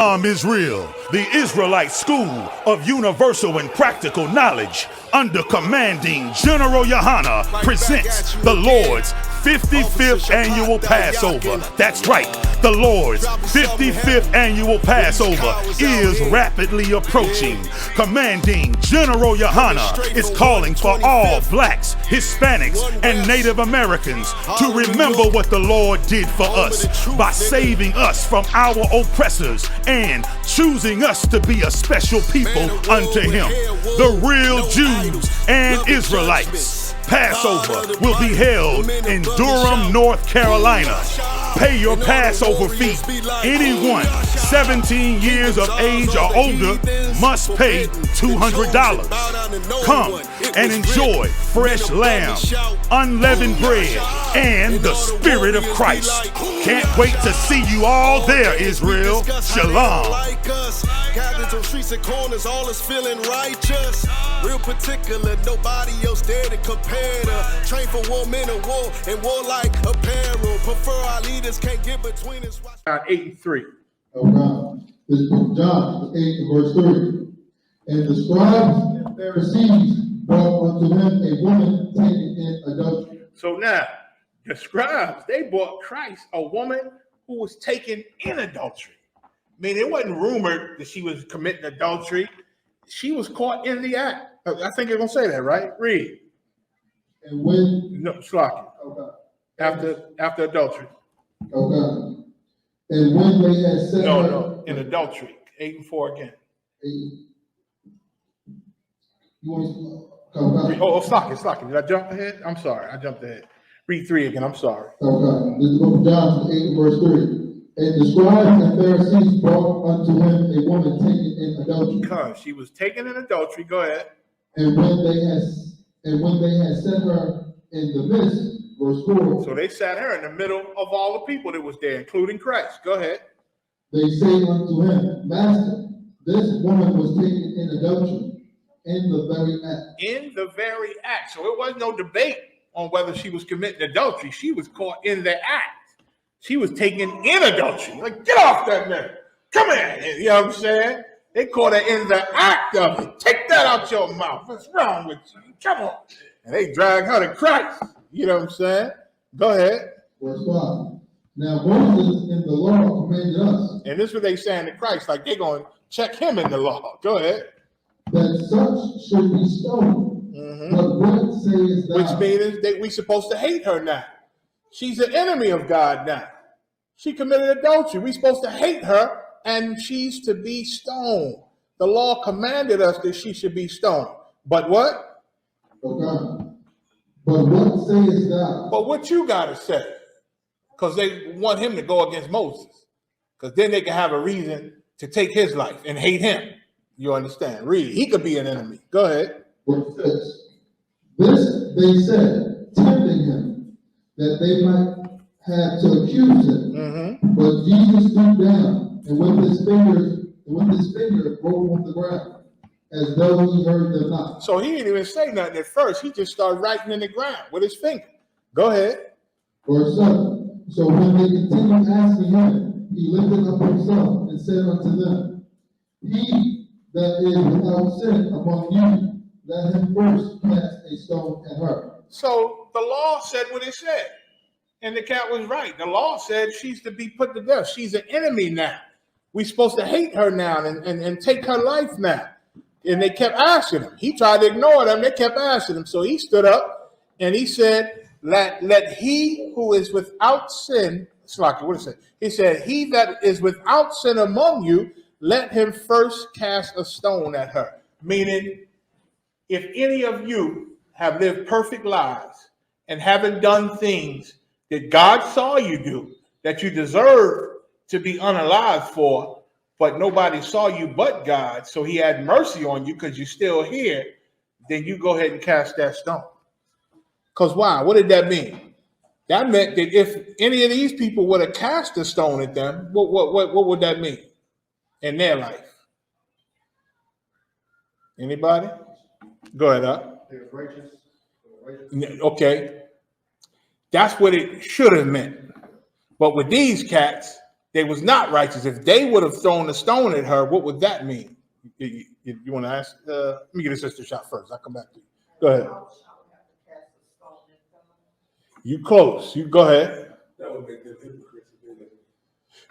Israel, the Israelite School of Universal and Practical Knowledge, under commanding General Yohana, presents the Lord's 55th Annual Passover. That's right, the Lord's 55th Annual Passover is rapidly approaching. Commanding General Yohana is calling for all blacks, Hispanics, and Native Americans to remember what the Lord did for us by saving us from our oppressors and choosing us to be a special people unto Him, the real Jews and Israelites. Passover will be held in Durham, North Carolina. Pay your Passover fee. Anyone 17 years of age or older must pay $200. Come and enjoy fresh lamb, unleavened bread, and the Spirit of Christ. Can't wait to see you all there, Israel. Shalom. Cabins on streets and corners, all is feeling righteous. Real particular, nobody else there to compare to. Train for war, men of war, and warlike apparel. Prefer our leaders, can't get between us. 8 and 3. Oh God. This book of John, 8 and verse 3. And the scribes and Pharisees brought unto him a woman taken in adultery. So now, the scribes, they brought Christ a woman who was taken in adultery. I mean, it wasn't rumored that she was committing adultery. She was caught in the act. I think you're going to say that, right? Read. And when... No, Slocky. Oh God. After adultery. Oh God. And when they had set her... No, in adultery. 8 and 4 again. You want to... Oh God. Oh, Slocky. Did I jump ahead? I'm sorry. I jumped ahead. Read 3 again. I'm sorry. Oh God. This is the book of John, 8 and verse 3. And the scribes and Pharisees brought unto him a woman taken in adultery. Because she was taken in adultery. Go ahead. And when they had set her in the midst, verse 4. So they sat her in the middle of all the people that was there, including Christ. Go ahead. They say unto him, Master, this woman was taken in adultery in the very act. In the very act. So it wasn't no debate on whether she was committing adultery. She was caught in the act. She was taken in adultery. Like, get off that man. Come here. You know what I'm saying? They caught her in the act of it. Take that out your mouth. What's wrong with you? Come on. And they drag her to Christ. You know what I'm saying? Go ahead. Verse 5. Now Moses in the law commanded us. And this is what they saying to Christ. Like, they're going to check him in the law. Go ahead. That such should be stoned. Mm-hmm. But what sayest thou? Which means that we're supposed to hate her now. She's an enemy of God now. She committed adultery. We're supposed to hate her, and she's to be stoned. The law commanded us that she should be stoned. But what? Okay. But what sayest thou? But what you got to say? Because they want him to go against Moses. Because then they can have a reason to take his life and hate him. You understand? Read. He could be an enemy. Go ahead. Verse 6. This they said, tempting him, that they might have to accuse him. Mm-hmm. But Jesus stooped down and with his finger wrote on the ground, as though he heard them not. So he didn't even say nothing at first. He just started writing in the ground with his finger. Go ahead. Verse 7. So when they continued asking him, he lifted up himself and said unto them, He that is without sin among you, let him first cast a stone at her. So the law said what it said. And the cat was right. The law said she's to be put to death. She's an enemy now. We're supposed to hate her now and take her life now. And they kept asking him. He tried to ignore them. They kept asking him. So he stood up and he said, let he who is without sin, Slocky, what did it say? He said, he that is without sin among you, let him first cast a stone at her. Meaning, if any of you have lived perfect lives and haven't done things that God saw you do, that you deserve to be unalive for, but nobody saw you but God, so he had mercy on you because you're still here, then you go ahead and cast that stone. Because why? What did that mean? That meant that if any of these people would have cast a stone at them, what would that mean in their life? Anybody? Go ahead, up. Okay. That's what it should have meant. But with these cats, They was not righteous. If they would have thrown a stone at her, what would that mean? You want to ask? Let me get a sister shot first. I'll come back to you. Go ahead. You close. You go ahead. That would make them hypocrites.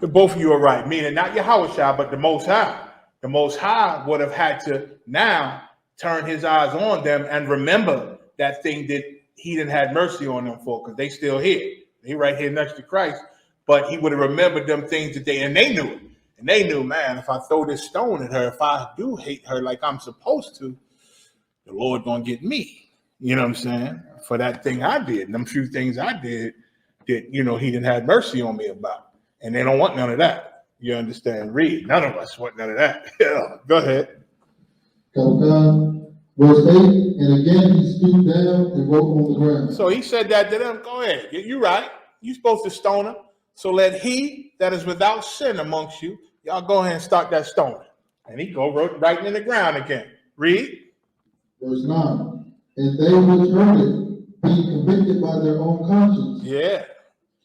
Both of you are right. Meaning not Yahushua, but the Most High. The Most High would have had to now turn his eyes on them and remember that thing that he didn't have mercy on them for, because they still here. They right here next to Christ. But he would have remembered them things that and they knew it. And they knew, man, if I throw this stone at her, if I do hate her like I'm supposed to, the Lord gonna get me. You know what I'm saying? For that thing I did, and them few things I did that, he didn't have mercy on me about. And they don't want none of that. You understand? Read. None of us want none of that. Go ahead. Verse 8, and again he stooped down and wrote on the ground. So he said that to them. Go ahead. You're right. You're supposed to stone him. So let he that is without sin amongst you, y'all go ahead and start that stoning. And he wrote right in the ground again. Read. Verse 9, and they which heard it, being convicted by their own conscience. Yeah.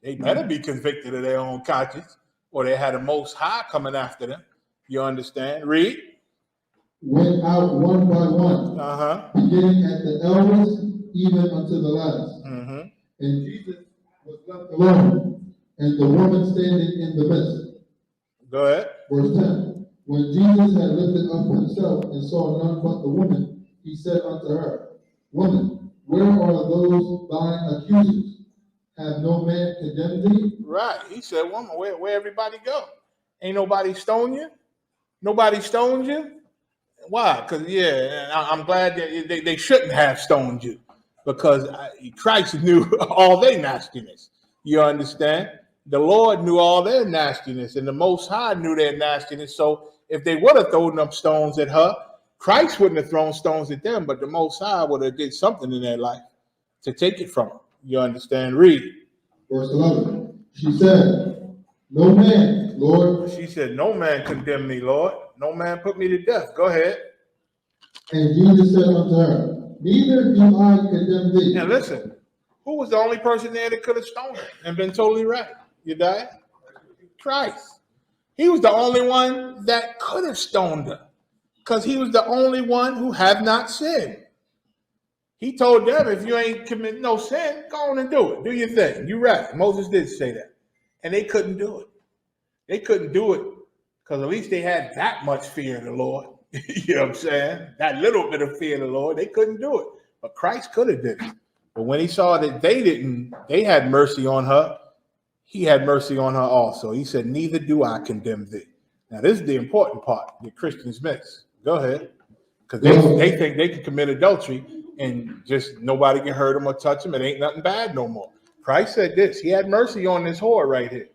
They better be convicted of their own conscience, or they had a Most High coming after them. You understand? Read. Went out one by one, beginning at the eldest, even unto the last. Mm-hmm. And Jesus was left alone, and the woman standing in the midst. Go ahead. Verse 10. When Jesus had lifted up himself and saw none but the woman, he said unto her, Woman, where are those thine accusers? Have no man condemned thee? Right. He said, Woman, where everybody go? Ain't nobody stoned you? Nobody stoned you? Why? Because, I'm glad that they shouldn't have stoned you, because Christ knew all their nastiness. You understand? The Lord knew all their nastiness, and the Most High knew their nastiness. So if they would have thrown up stones at her, Christ wouldn't have thrown stones at them, but the Most High would have did something in their life to take it from them. You understand? Read. Verse 11. She said, No man, Lord. She said, No man condemned me, Lord. No man put me to death. Go ahead. And Jesus said unto her, Neither do I condemn thee. And listen, who was the only person there that could have stoned her and been totally right? You died? Christ. He was the only one that could have stoned her, because he was the only one who had not sinned. He told them, if you ain't commit no sin, go on and do it. Do your thing. You're right. Moses did say that. And they couldn't do it. They couldn't do it because at least they had that much fear of the Lord. You know what I'm saying? That little bit of fear of the Lord. They couldn't do it. But Christ could have did it. But when he saw that they had mercy on her, he had mercy on her also. He said, Neither do I condemn thee. Now, this is the important part that Christians miss. Go ahead. Because they think they can commit adultery and just nobody can hurt them or touch them. It ain't nothing bad no more. Christ said this. He had mercy on this whore right here.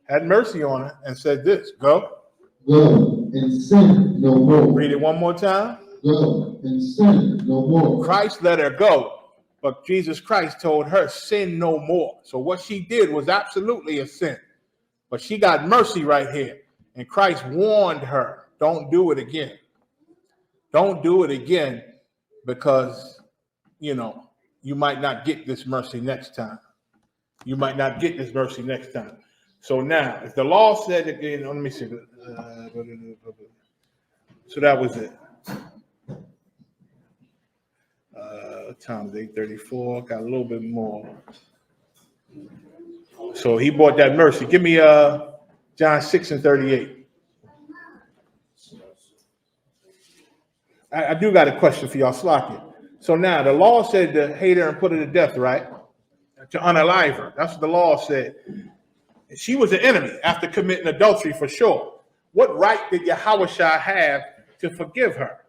Had mercy on her and said this. Go and sin no more. Read it one more time. Go and sin no more. Christ let her go, but Jesus Christ told her, sin no more. So what she did was absolutely a sin. But she got mercy right here. And Christ warned her, don't do it again. Don't do it again, because, you might not get this mercy next time. You might not get this mercy next time. So now, if the law said again, let me see. So that was it. Times 8:34. Got a little bit more. So he brought that mercy. Give me John 6:38. I do got a question for y'all, Slocky. So now the law said to hate her and put her to death, right? To unalive her. That's what the law said. She was an enemy after committing adultery for sure. What right did Yahushua have to forgive her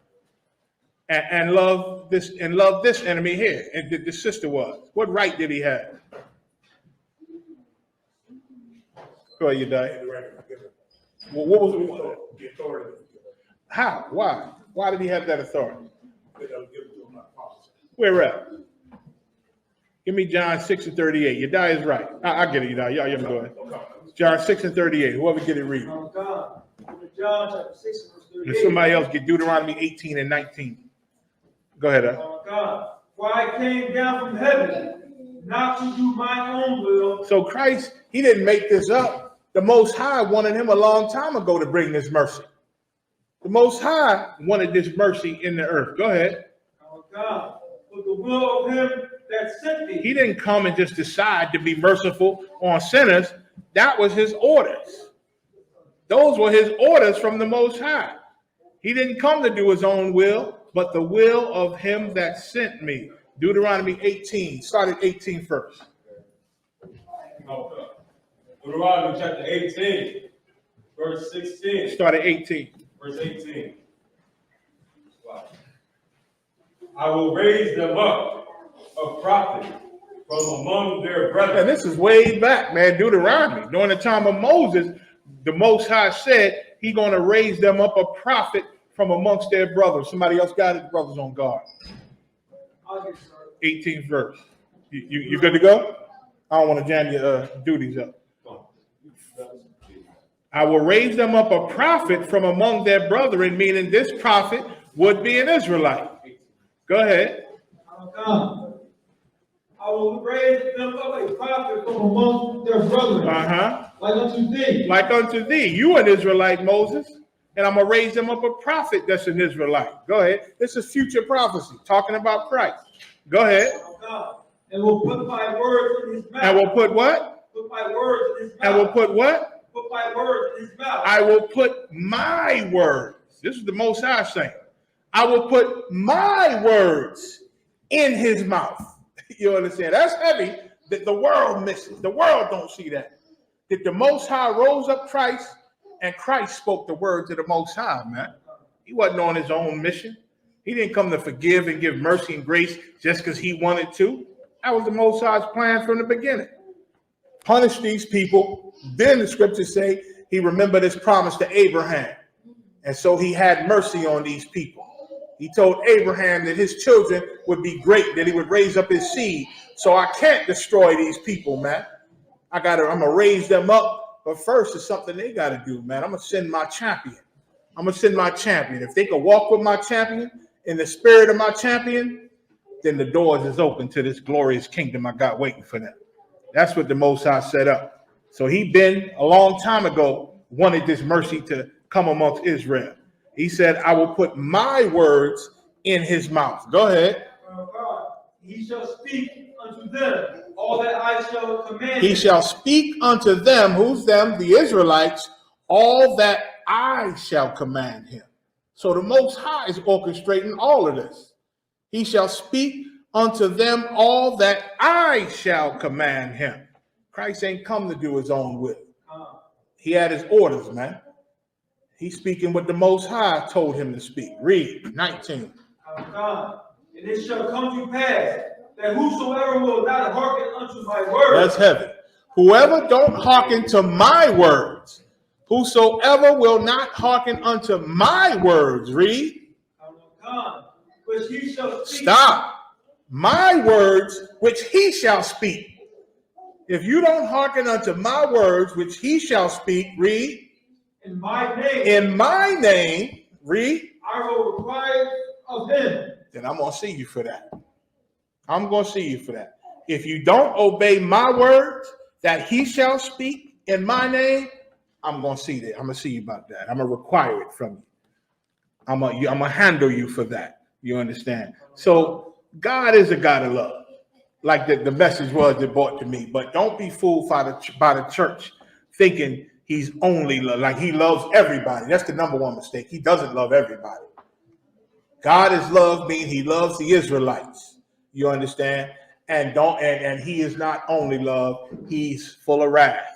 and love this enemy here? And the sister was. What right did he have? Go ahead, you die. What was the authority? How? Why? Why did he have that authority? Where at? Give me John 6:38. Yedai is right. I get it, Yedai. Y'all go ahead. John 6:38. Whoever get it, read. John chapter 6, verse 38. If somebody else get Deuteronomy 18 and 19. Go ahead. God, for I came down from heaven not to do my own will. So Christ, he didn't make this up. The Most High wanted him a long time ago to bring this mercy. The Most High wanted this mercy in the earth. Go ahead. Oh God, with the will of him that sent me. He didn't come and just decide to be merciful on sinners. That was his orders. Those were his orders from the Most High. He didn't come to do his own will, but the will of him that sent me. Deuteronomy 18. Start at 18 first. Okay. Deuteronomy chapter 18, verse 16. Start at 18. Verse 18. Wow. I will raise them up a prophet from among their brethren. And this is way back, man, Deuteronomy. During the time of Moses, the Most High said he's going to raise them up a prophet from amongst their brothers. Somebody else got it? Brothers on guard. 18th verse. You good to go? I don't want to jam your duties up. I will raise them up a prophet from among their brethren, meaning this prophet would be an Israelite. Go ahead. I will raise them up a prophet from among their brethren. Like unto thee. Like unto thee. You an Israelite, Moses. And I'm going to raise them up a prophet that's an Israelite. Go ahead. This is future prophecy, talking about Christ. Go ahead. And will put my words in his mouth. And we'll put what? Put my words in his mouth. And we'll put what? Put my words in his mouth. I will put my words. This is the Most High saying. I will put my words in his mouth. You understand? That's heavy that the world misses. The world don't see that. That the Most High rose up Christ and Christ spoke the words of the Most High, man. He wasn't on his own mission. He didn't come to forgive and give mercy and grace just because he wanted to. That was the Most High's plan from the beginning. Punish these people. Then the scriptures say he remembered his promise to Abraham. And so he had mercy on these people. He told Abraham that his children would be great, that he would raise up his seed. So I can't destroy these people, man. I'm going to raise them up. But first, it's something they got to do, man. I'm going to send my champion. I'm going to send my champion. If they can walk with my champion in the spirit of my champion, then the doors is open to this glorious kingdom I got waiting for them. That's what the Most High set up. So he been a long time ago wanted this mercy to come amongst Israel. He said, I will put my words in his mouth. Go ahead. He shall speak unto them all that I shall command. He shall speak unto them, who's them? The Israelites, all that I shall command him. So the Most High is orchestrating all of this. He shall speak unto them all that I shall command him. Christ ain't come to do his own will. He had his orders, man. He's speaking what the Most High told him to speak. Read 19. And it shall come to pass that whosoever will not hearken unto my words. That's heavy. Whoever don't hearken to my words, whosoever will not hearken unto my words. Read. Which he shall speak. Stop. My words, which he shall speak. If you don't hearken unto my words, which he shall speak, read. In my name. In my name, read. I will require of him. Then I'm going to see you for that. I'm going to see you for that. If you don't obey my words that he shall speak in my name, I'm going to see that. I'm going to see you about that. I'm going to require it from you. I'm going to handle you for that. You understand? So God is a God of love, like the message was that brought to me. But don't be fooled by the church thinking he's only love, like he loves everybody. That's the number one mistake. He doesn't love everybody. God is love, meaning he loves the Israelites. You understand? And he is not only love, he's full of wrath.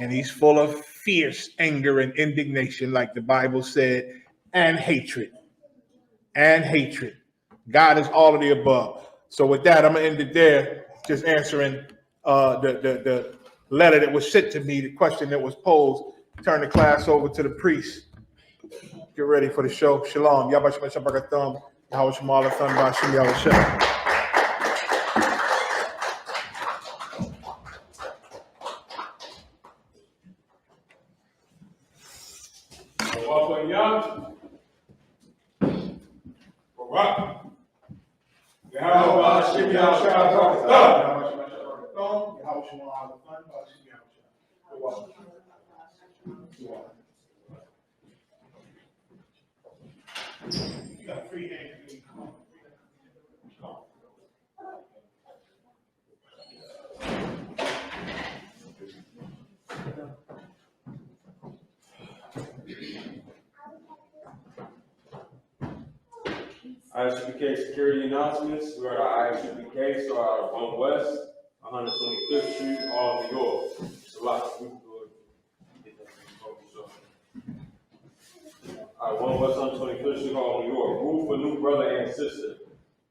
And he's full of fierce anger and indignation, like the Bible said, and hatred. And hatred. God is all of the above. So with that, I'm going to end it there, just answering the letter that was sent to me, the question that was posed. Turn the class over to the priest. Get ready for the show. Shalom. Yabba Shabbat Shabbat Thumb. Yahweh Shemala Thumb Bashim Yahweh Shem. Welcome, young. Rock. Yahweh Shem Yahweh Shem. Yahweh Shemala Thumb Bashim Yahweh Shem. You got free hand. Isupk security announcements. We are at Isupk, so out of 1 West, 125th Street, all New York. It's a lot. All right, 1 West 125th Street, all New York. Rule for new brother and sister.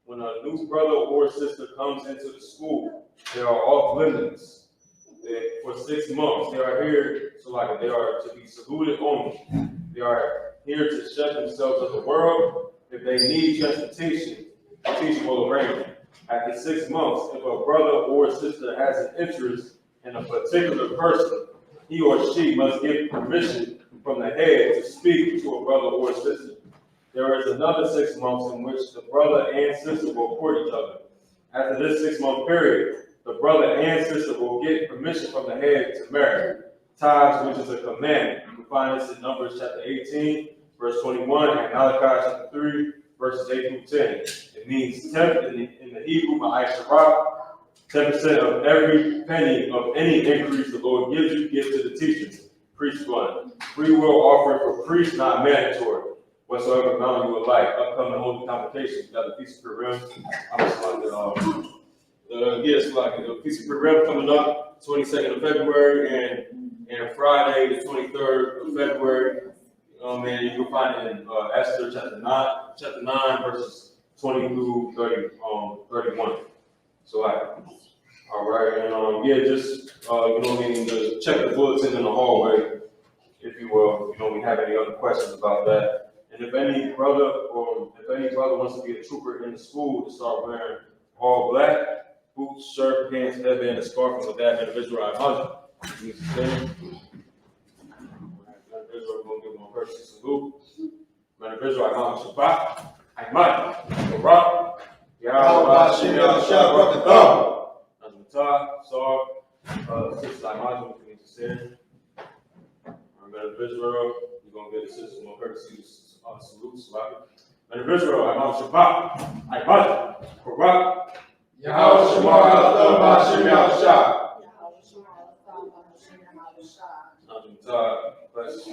When a new brother or sister comes into the school, they are off limits. For 6 months, they are here, they are to be saluted only. They are here to shut themselves of the world. If they need transportation, the teacher will arrange it. After 6 months, if a brother or sister has an interest in a particular person, he or she must get permission from the head to speak to a brother or sister. There is another 6 months in which the brother and sister will court each other. After this 6-month period, the brother and sister will get permission from the head to marry. Tithes, which is a commandment. You can find this in Numbers chapter 18, verse 21, and Malachi chapter 3, verses 8 through 10. It means 10 in the Hebrew, Isupk, 10% of every penny of any increase the Lord gives you, give to the teachers. Priest 1. Free will offering for priests, not mandatory. Whatsoever amount you would like. Upcoming holy convocations. You got the Feast of Purim. The Feast of Purim coming up, 22nd of February, and Friday, the 23rd of February. And you can find it in Esther chapter 9, verses 20 through 31. So, all right, and just just check the bulletin in the hallway, if you will. We have any other questions about that. And if any brother wants to be a trooper in the school, to start wearing all black, boots, shirt, pants, headband, and scarf, and with that individual I must. Individual, we're going to give him a courtesy salute. Individual, Isupk, Ahmad, Barak, Yahweh, Hashem, Yahshua, Brakatah, Nazmatah, Sar, Sister Ahmad, we need to send. Individual, we're going to get a sister one courtesy salute. Individual, Isupk, Ahmad, Barak, Yahweh, Hashem, Yahshua. Nazmatah, bless you.